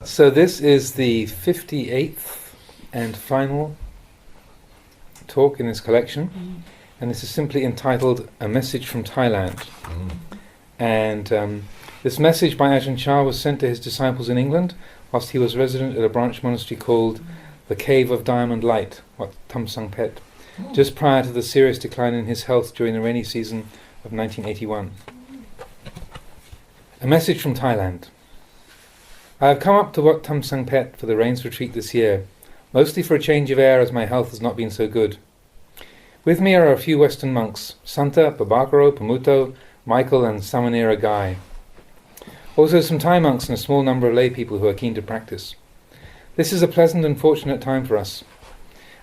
So this is the 58th and final talk in this collection, and this is simply entitled A Message from Thailand. And this message by Ajahn Chah was sent to his disciples in England whilst he was resident at a branch monastery called the Cave of Diamond Light, Wat Tham Sang Phet, just prior to the serious decline in his health during the rainy season of 1981. A message from Thailand. I have come up to Wat Tham Sang Phet for the rains retreat this year, mostly for a change of air as my health has not been so good. With me are a few Western monks, Santa, Babakaro, Pamuto, Michael and Samanera Gai. Also some Thai monks and a small number of lay people who are keen to practice. This is a pleasant and fortunate time for us.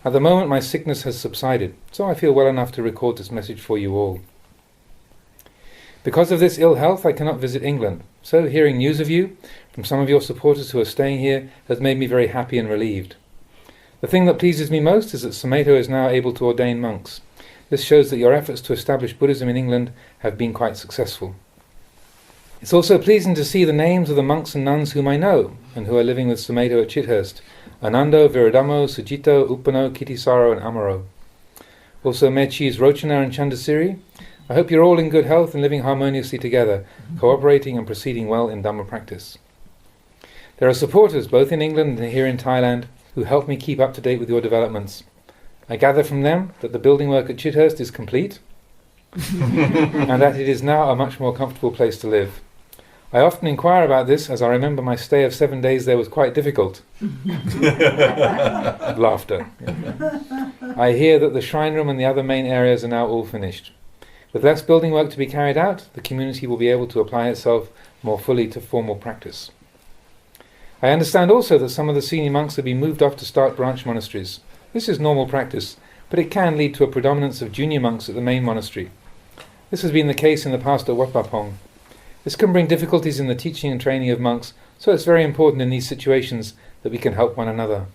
At the moment my sickness has subsided, so I feel well enough to record this message for you all. Because of this ill health I cannot visit England, so hearing news of you from some of your supporters who are staying here has made me very happy and relieved. The thing that pleases me most is that Sameto is now able to ordain monks. This shows that your efforts to establish Buddhism in England have been quite successful. It's also pleasing to see the names of the monks and nuns whom I know and who are living with Sameto at Chithurst: Anando, Viradamo, Sujito, Upano, Kitisaro and Amaro. Also Mechi's Rochana and Chandasiri. I hope you're all in good health and living harmoniously together, cooperating and proceeding well in Dhamma practice. There are supporters both in England and here in Thailand who help me keep up to date with your developments. I gather from them that the building work at Chithurst is complete and that it is now a much more comfortable place to live. I often inquire about this as I remember my stay of 7 days there was quite difficult. Laughter. I hear that the shrine room and the other main areas are now all finished. With less building work to be carried out, the community will be able to apply itself more fully to formal practice. I understand also that some of the senior monks have been moved off to start branch monasteries. This is normal practice, but it can lead to a predominance of junior monks at the main monastery. This has been the case in the past at Wat Pong. This can bring difficulties in the teaching and training of monks, so it's very important in these situations that we can help one another.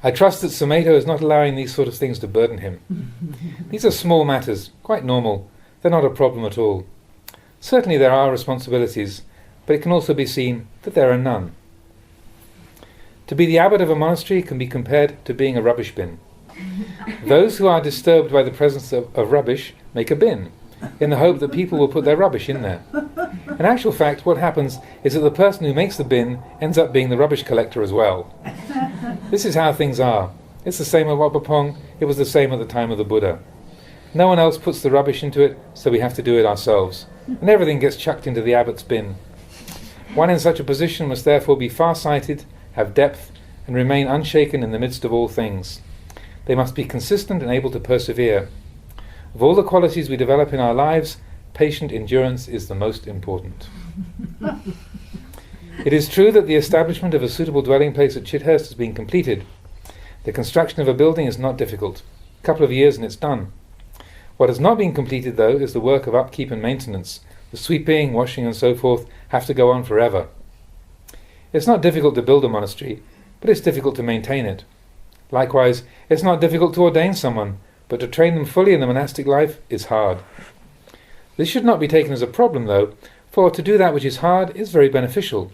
I trust that Sameto is not allowing these sort of things to burden him. These are small matters, quite normal. They're not a problem at all. Certainly there are responsibilities, but it can also be seen that there are none. To be the abbot of a monastery can be compared to being a rubbish bin. Those who are disturbed by the presence of rubbish make a bin, in the hope that people will put their rubbish in there. In actual fact, what happens is that the person who makes the bin ends up being the rubbish collector as well. This is how things are. It's the same at Wat Pong, it was the same at the time of the Buddha. No one else puts the rubbish into it, so we have to do it ourselves. And everything gets chucked into the abbot's bin. One in such a position must therefore be far-sighted, have depth, and remain unshaken in the midst of all things. They must be consistent and able to persevere. Of all the qualities we develop in our lives, patient endurance is the most important. It is true that the establishment of a suitable dwelling place at Chithurst has been completed. The construction of a building is not difficult. A couple of years and it's done. What has not been completed, though, is the work of upkeep and maintenance. The sweeping, washing and so forth have to go on forever. It's not difficult to build a monastery, but it's difficult to maintain it. Likewise, it's not difficult to ordain someone, but to train them fully in the monastic life is hard. This should not be taken as a problem, though, for to do that which is hard is very beneficial.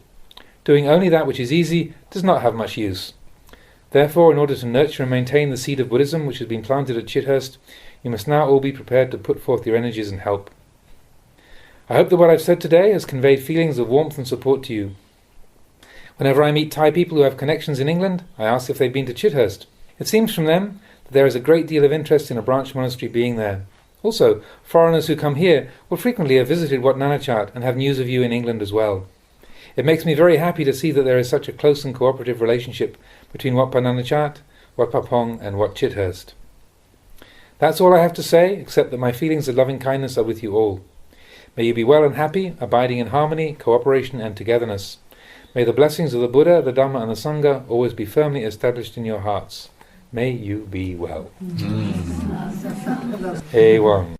Doing only that which is easy does not have much use. Therefore, in order to nurture and maintain the seed of Buddhism which has been planted at Chithurst, you must now all be prepared to put forth your energies and help. I hope that what I've said today has conveyed feelings of warmth and support to you. Whenever I meet Thai people who have connections in England, I ask if they've been to Chithurst. It seems from them that there is a great deal of interest in a branch monastery being there. Also, foreigners who come here will frequently have visited Wat Nanachat and have news of you in England as well. It makes me very happy to see that there is such a close and cooperative relationship between Wat Nanachat, Wat Pong and Wat Chithurst. That's all I have to say, except that my feelings of loving kindness are with you all. May you be well and happy, abiding in harmony, cooperation and togetherness. May the blessings of the Buddha, the Dhamma and the Sangha always be firmly established in your hearts. May you be well. Ewan.